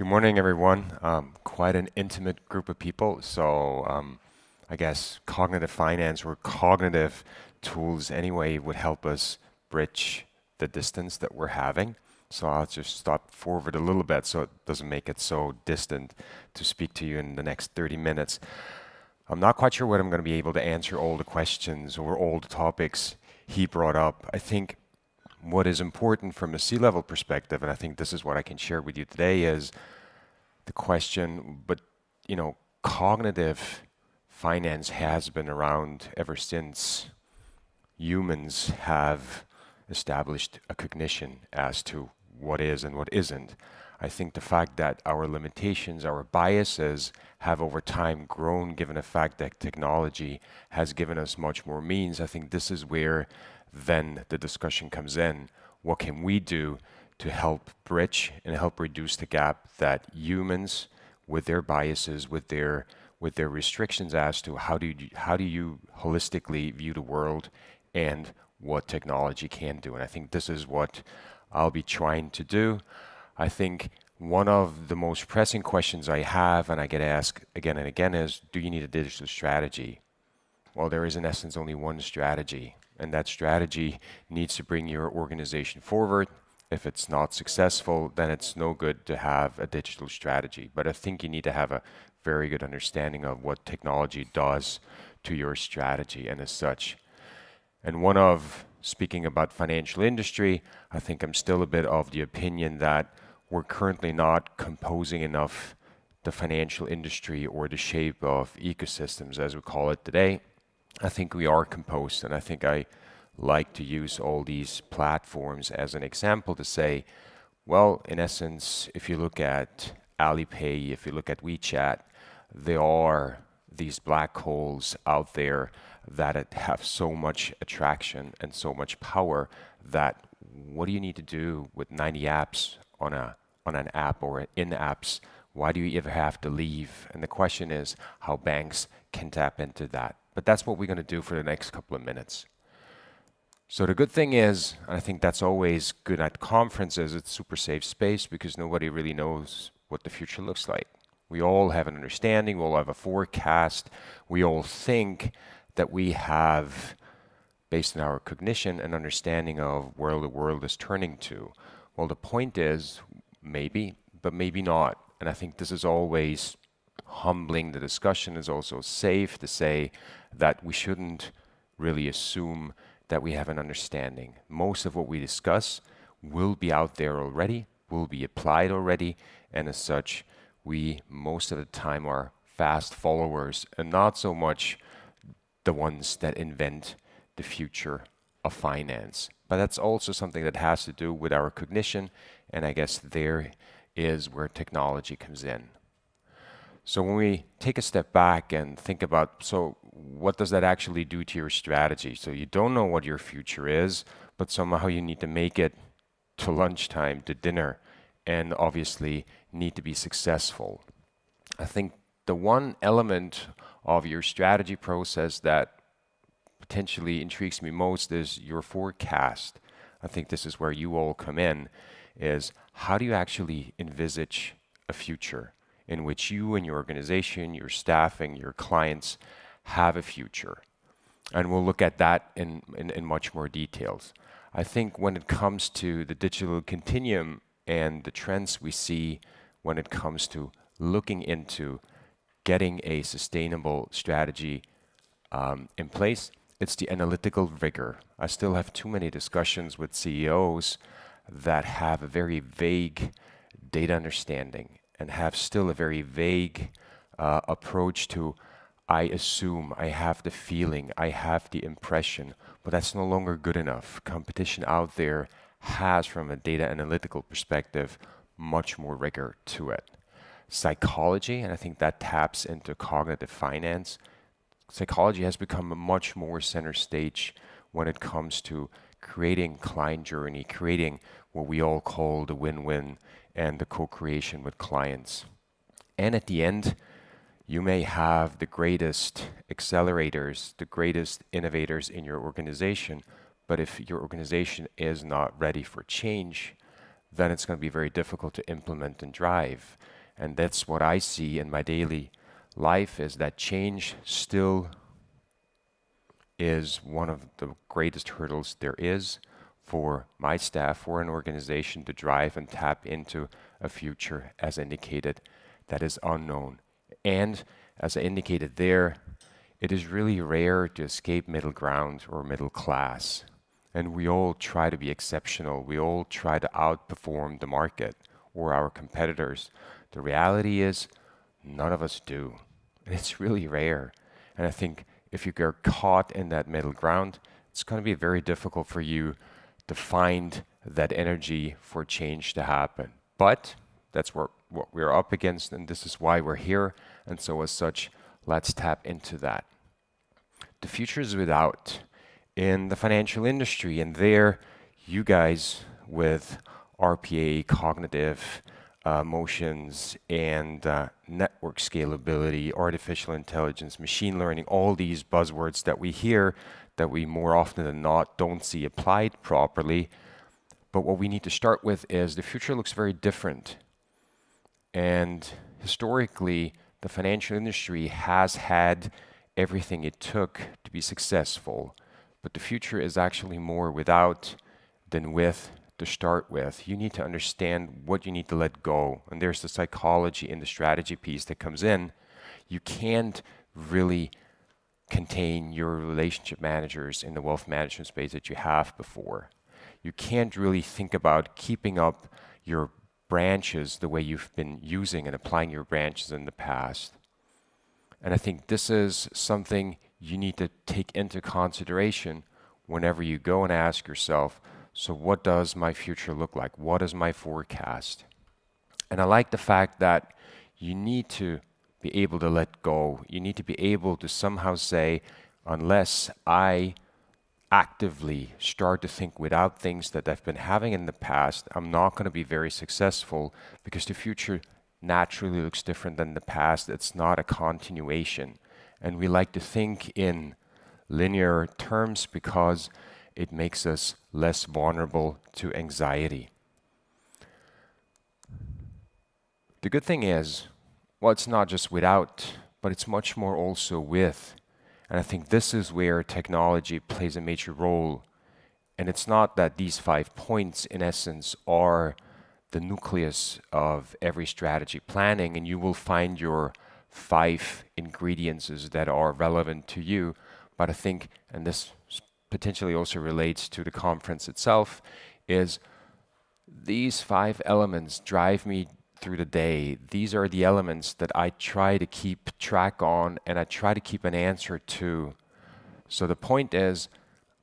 Good morning, everyone. Quite an intimate group of people. I guess cognitive finance or cognitive tools anyway would help us bridge the distance that we're having. So I'll just stop forward a little bit so it doesn't make it so distant to speak to you in the next 30 minutes. I'm not quite sure what I'm going to be able to answer all the questions or all the topics he brought up. I think what is important from a C-level perspective, and I think this is what I can share with you today, is the question, but cognitive finance has been around ever since humans have established a cognition as to what is and what isn't. I think the fact that our limitations, our biases have over time grown, given the fact that technology has given us much more means, I think this is where then the discussion comes in. What can we do to help bridge and help reduce the gap that humans, with their biases, with their restrictions as to how do you holistically view the world and what technology can do. And I think this is what I'll be trying to do. I think one of the most pressing questions I have, and I get asked again and again, is do you need a digital strategy? Well, there is in essence only one strategy, and that strategy needs to bring your organization forward. If it's not successful, then it's no good to have a digital strategy. But I think you need to have a very good understanding of what technology does to your strategy and as such. And speaking about financial industry, I think I'm still a bit of the opinion that we're currently not composing enough the financial industry or the shape of ecosystems as we call it today. I think we are composed, and I think I like to use all these platforms as an example to say, well, in essence, if you look at Alipay, if you look at WeChat, there are these black holes out there that have so much attraction and so much power that what do you need to do with 90 apps on an app or in apps? Why do you ever have to leave? And the question is how banks can tap into that. But that's what we're going to do for the next couple of minutes. So the good thing is, and I think that's always good at conferences, it's super safe space because nobody really knows what the future looks like. We all have an understanding, we all have a forecast, we all think that we have, based on our cognition, an understanding of where the world is turning to. Well, the point is, maybe, but maybe not. And I think this is always humbling. The discussion is also safe to say that we shouldn't really assume that we have an understanding. Most of what we discuss will be out there already, will be applied already, and as such, we most of the time are fast followers and not so much the ones that invent the future of finance. But that's also something that has to do with our cognition, and I guess there is where technology comes in. So when we take a step back and think about, so what does that actually do to your strategy? So you don't know what your future is, but somehow you need to make it to lunchtime, to dinner, and obviously need to be successful. I think the one element of your strategy process that potentially intrigues me most is your forecast. I think this is where you all come in, is how do you actually envisage a future in which you and your organization, your staffing, your clients have a future? And we'll look at that in much more details. I think when it comes to the digital continuum and the trends we see when it comes to looking into getting a sustainable strategy in place, it's the analytical rigor. I still have too many discussions with CEOs that have a very vague data understanding and have still a very vague approach to, I assume, I have the feeling, I have the impression, but that's no longer good enough. Competition out there has, from a data analytical perspective, much more rigor to it. Psychology, and I think that taps into cognitive finance, psychology has become a much more center stage when it comes to creating client journey, creating what we all call the win-win and the co-creation with clients. And at the end, you may have the greatest accelerators, the greatest innovators in your organization, but if your organization is not ready for change, then it's going to be very difficult to implement and drive. And that's what I see in my daily life, is that change still is one of the greatest hurdles there is for my staff, for an organization to drive and tap into a future, as indicated, that is unknown. And as I indicated there, it is really rare to escape middle ground or middle class. And we all try to be exceptional. We all try to outperform the market or our competitors. The reality is, none of us do. And it's really rare. And I think if you get caught in that middle ground, it's going to be very difficult for you to find that energy for change to happen. But that's what we're up against, and this is why we're here. And so, as such, let's tap into that. The future is without in the financial industry, and there, you guys with RPA, cognitive motions, and network scalability, artificial intelligence, machine learning, all these buzzwords that we hear that we more often than not don't see applied properly. But what we need to start with is the future looks very different. And historically, the financial industry has had everything it took to be successful. But the future is actually more without than with to start with. You need to understand what you need to let go. And there's the psychology and the strategy piece that comes in. You can't really contain your relationship managers in the wealth management space that you have before. You can't really think about keeping up your branches the way you've been using and applying your branches in the past. And I think this is something you need to take into consideration whenever you go and ask yourself, so what does my future look like? What is my forecast? And I like the fact that you need to be able to let go. You need to be able to somehow say, unless I actively start to think without things that I've been having in the past, I'm not going to be very successful, because the future naturally looks different than the past. It's not a continuation. And we like to think in linear terms because it makes us less vulnerable to anxiety. The good thing is, well, it's not just without, but it's much more also with. And I think this is where technology plays a major role. And it's not that these 5 points, in essence, are the nucleus of every strategy planning, and you will find your 5 ingredients that are relevant to you. But I think, and this potentially also relates to the conference itself, is these 5 elements drive me through the day. These are the elements that I try to keep track on and I try to keep an answer to. So the point is,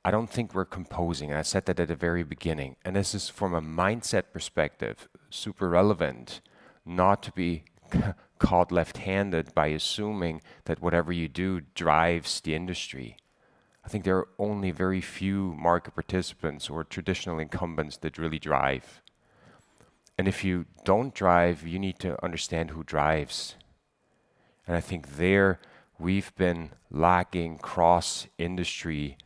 I don't think we're composing, and I said that at the very beginning. And this is from a mindset perspective, super relevant, not to be caught left-handed by assuming that whatever you do drives the industry. I think there are only very few market participants or traditional incumbents that really drive. And if you don't drive, you need to understand who drives. And I think there we've been lacking cross-industry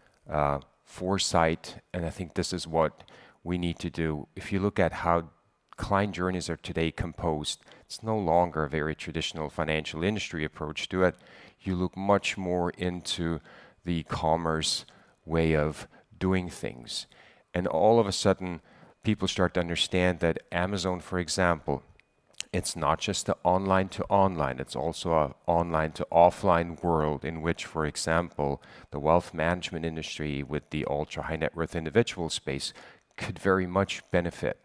foresight, and I think this is what we need to do. If you look at how client journeys are today composed, it's no longer a very traditional financial industry approach to it. You look much more into the commerce way of doing things. And all of a sudden, people start to understand that Amazon, for example, it's not just the online to online, it's also an online to offline world in which, for example, the wealth management industry with the ultra high net worth individual space could very much benefit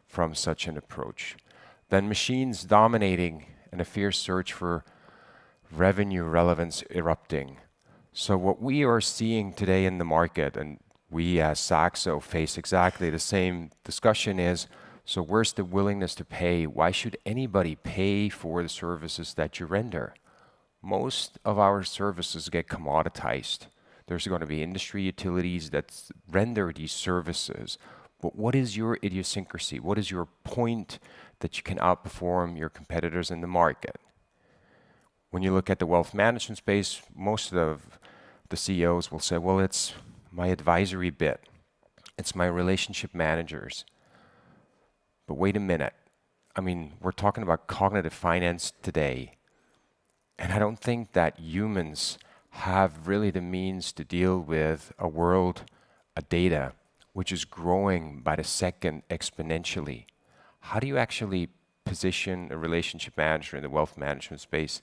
from such an approach. Then machines dominating and a fierce search for revenue relevance erupting. So what we are seeing today in the market, and we as Saxo face exactly the same discussion, is, so where's the willingness to pay? Why should anybody pay for the services that you render? Most of our services get commoditized. There's going to be industry utilities that render these services. But what is your idiosyncrasy? What is your point that you can outperform your competitors in the market? When you look at the wealth management space, most of the CEOs will say, well, it's my advisory bit. It's my relationship managers. But wait a minute. I mean, we're talking about cognitive finance today, and I don't think that humans have really the means to deal with a world, a data, which is growing by the second exponentially. How do you actually position a relationship manager in the wealth management space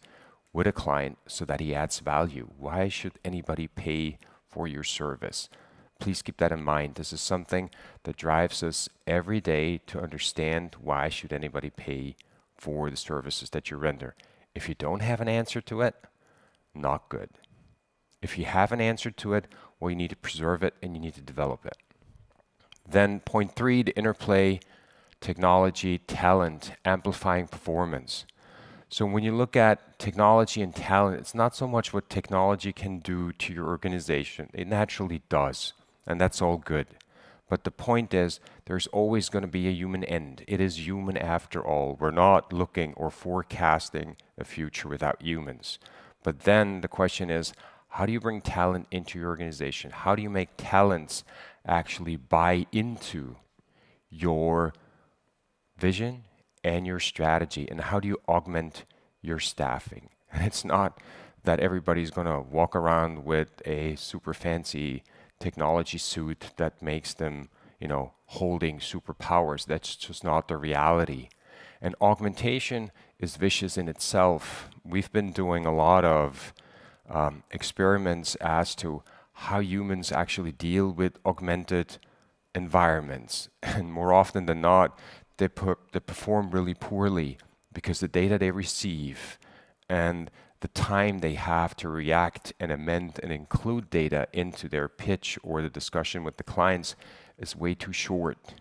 with a client so that he adds value? Why should anybody pay for your service? Please keep that in mind. This is something that drives us every day to understand why should anybody pay for the services that you render. If you don't have an answer to it, not good. If you have an answer to it, well, you need to preserve it and you need to develop it. Then point 3, the interplay, technology, talent, amplifying performance. So when you look at technology and talent, it's not so much what technology can do to your organization. It naturally does, and that's all good. But the point is, there's always going to be a human end. It is human after all. We're not looking or forecasting a future without humans. But then the question is, how do you bring talent into your organization? How do you make talents actually buy into your vision and your strategy? And how do you augment your staffing? And it's not that everybody's going to walk around with a super fancy technology suit that makes them, holding superpowers. That's just not the reality. And augmentation is vicious in itself. We've been doing a lot of experiments as to how humans actually deal with augmented environments. And more often than not, they perform really poorly because the data they receive and the time they have to react and amend and include data into their pitch or the discussion with the clients is way too short.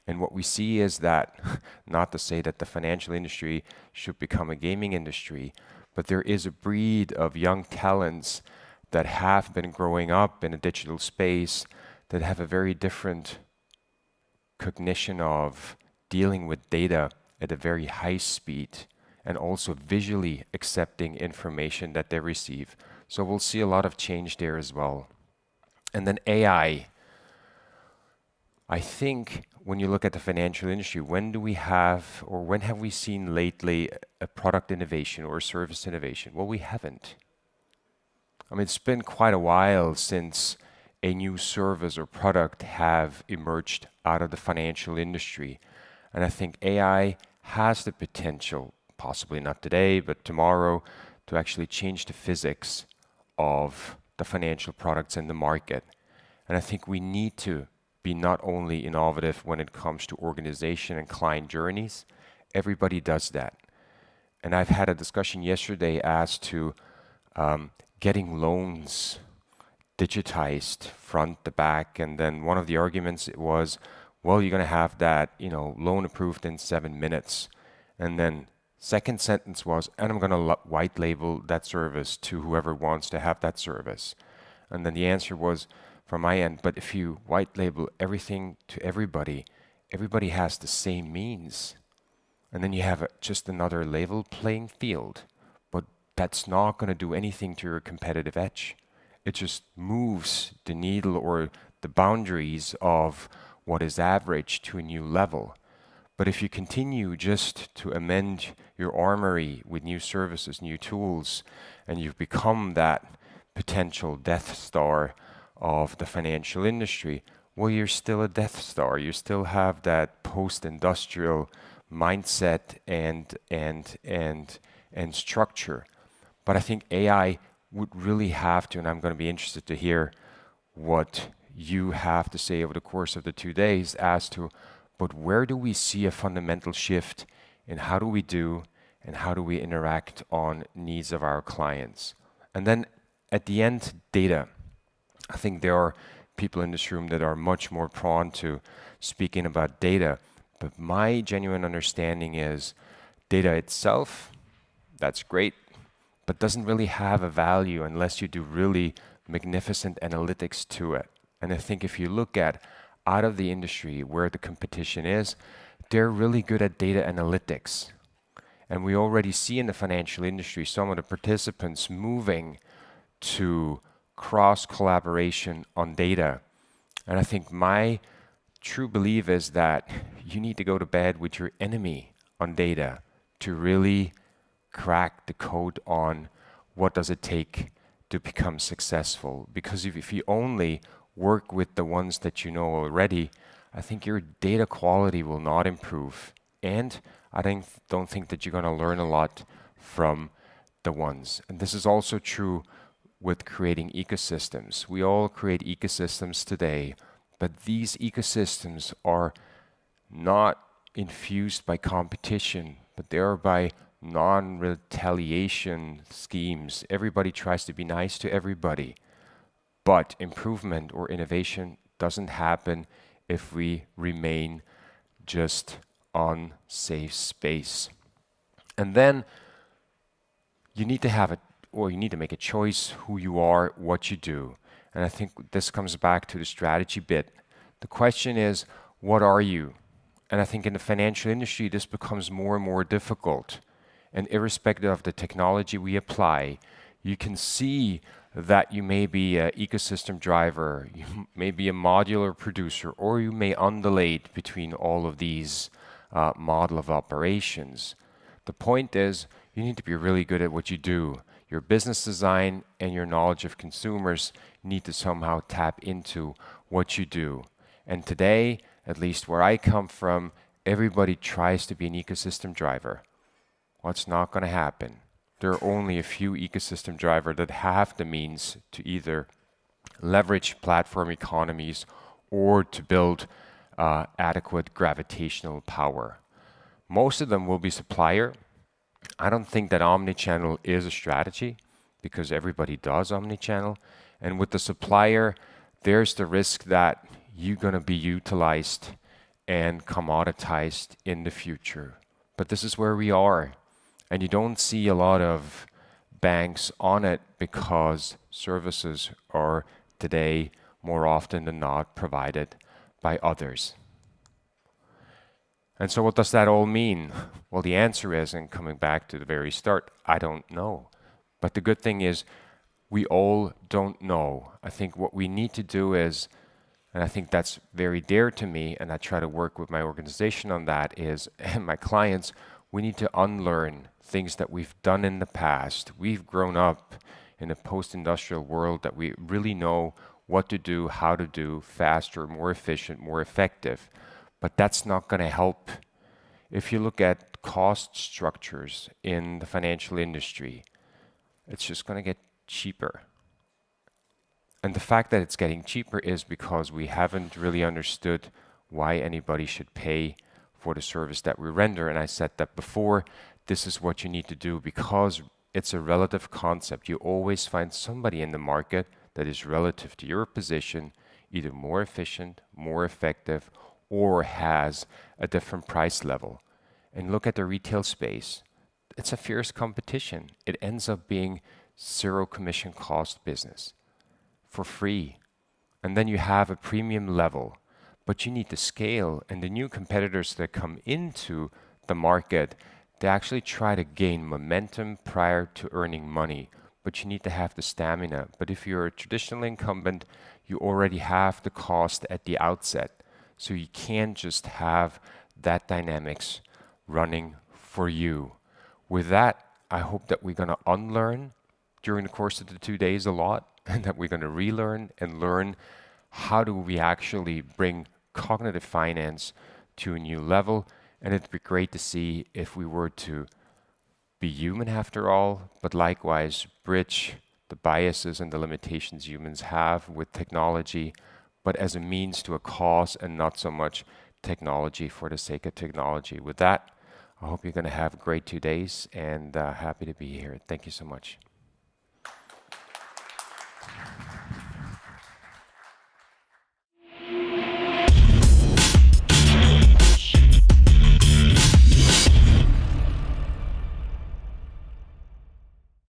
And what we see is that, not to say that the financial industry should become a gaming industry, but there is a breed of young talents that have been growing up in a digital space that have a very different cognition of dealing with data at a very high speed and also visually accepting information that they receive. So we'll see a lot of change there as well. And then AI. I think when you look at the financial industry, when have we seen lately a product innovation or a service innovation? Well, we haven't. I mean, it's been quite a while since a new service or product have emerged out of the financial industry. And I think AI has the potential, possibly not today, but tomorrow, to actually change the physics of the financial products in the market. And I think we need to be not only innovative when it comes to organization and client journeys, everybody does that. And I've had a discussion yesterday as to getting loans digitized front to back. And then one of the arguments was, well, you're going to have that, loan approved in 7 minutes. And then second sentence was, and I'm going to white label that service to whoever wants to have that service. And then the answer was from my end, but if you white label everything to everybody, everybody has the same means. And then you have just another level playing field. But that's not going to do anything to your competitive edge. It just moves the needle or the boundaries of what is average to a new level. But if you continue just to amend your armory with new services, new tools, and you've become that potential Death Star of the financial industry, well, you're still a Death Star. You still have that post-industrial mindset and structure. But I think AI would really have to, and I'm going to be interested to hear what you have to say over the course of the 2 days as to, but where do we see a fundamental shift in how do we do and how do we interact on needs of our clients? And then at the end, data. I think there are people in this room that are much more prone to speaking about data, but my genuine understanding is data itself, that's great, but doesn't really have a value unless you do really magnificent analytics to it. And I think if you look at out of the industry where the competition is, they're really good at data analytics. And we already see in the financial industry some of the participants moving to cross collaboration on data. And I think my true belief is that you need to go to bed with your enemy on data to really crack the code on what does it take to become successful. Because if you only work with the ones that you know already, I think your data quality will not improve. And don't think that you're going to learn a lot from the ones. And this is also true with creating ecosystems. We all create ecosystems today, but these ecosystems are not infused by competition, but they are by non-retaliation schemes. Everybody tries to be nice to everybody, but improvement or innovation doesn't happen if we remain just on safe space. And then you need to have you need to make a choice who you are, what you do. And I think this comes back to the strategy bit. The question is, what are you? And I think in the financial industry, this becomes more and more difficult. And irrespective of the technology we apply, you can see that you may be an ecosystem driver, you may be a modular producer, or you may undulate between all of these model of operations. The point is, you need to be really good at what you do. Your business design and your knowledge of consumers need to somehow tap into what you do. And today, at least where I come from, everybody tries to be an ecosystem driver. What's not going to happen? There are only a few ecosystem drivers that have the means to either leverage platform economies or to build adequate gravitational power. Most of them will be supplier. I don't think that omnichannel is a strategy because everybody does omnichannel. And with the supplier, there's the risk that you're going to be utilized and commoditized in the future. But this is where we are. And you don't see a lot of banks on it because services are today more often than not provided by others. And so what does that all mean? Well, the answer is, and coming back to the very start, I don't know. But the good thing is we all don't know. I think what we need to do is, and I think that's very dear to me, and I try to work with my organization on that, is, and my clients, we need to unlearn things that we've done in the past. We've grown up in a post-industrial world that we really know what to do, how to do, faster, more efficient, more effective. But that's not going to help. If you look at cost structures in the financial industry, it's just going to get cheaper. And the fact that it's getting cheaper is because we haven't really understood why anybody should pay for the service that we render. And I said that before, this is what you need to do because it's a relative concept. You always find somebody in the market that is relative to your position, either more efficient, more effective, or has a different price level. And look at the retail space. It's a fierce competition. It ends up being zero commission cost business for free. And then you have a premium level, but you need to scale. And the new competitors that come into the market, they actually try to gain momentum prior to earning money, but you need to have the stamina. But if you're a traditional incumbent, you already have the cost at the outset. So you can't just have that dynamics running for you. With that, I hope that we're going to unlearn during the course of the 2 days a lot, and that we're going to relearn and learn how do we actually bring cognitive finance to a new level. And it'd be great to see if we were to be human after all, but likewise bridge the biases and the limitations humans have with technology, but as a means to a cause and not so much technology for the sake of technology. With that, I hope you're going to have a great 2 days and happy to be here. Thank you so much.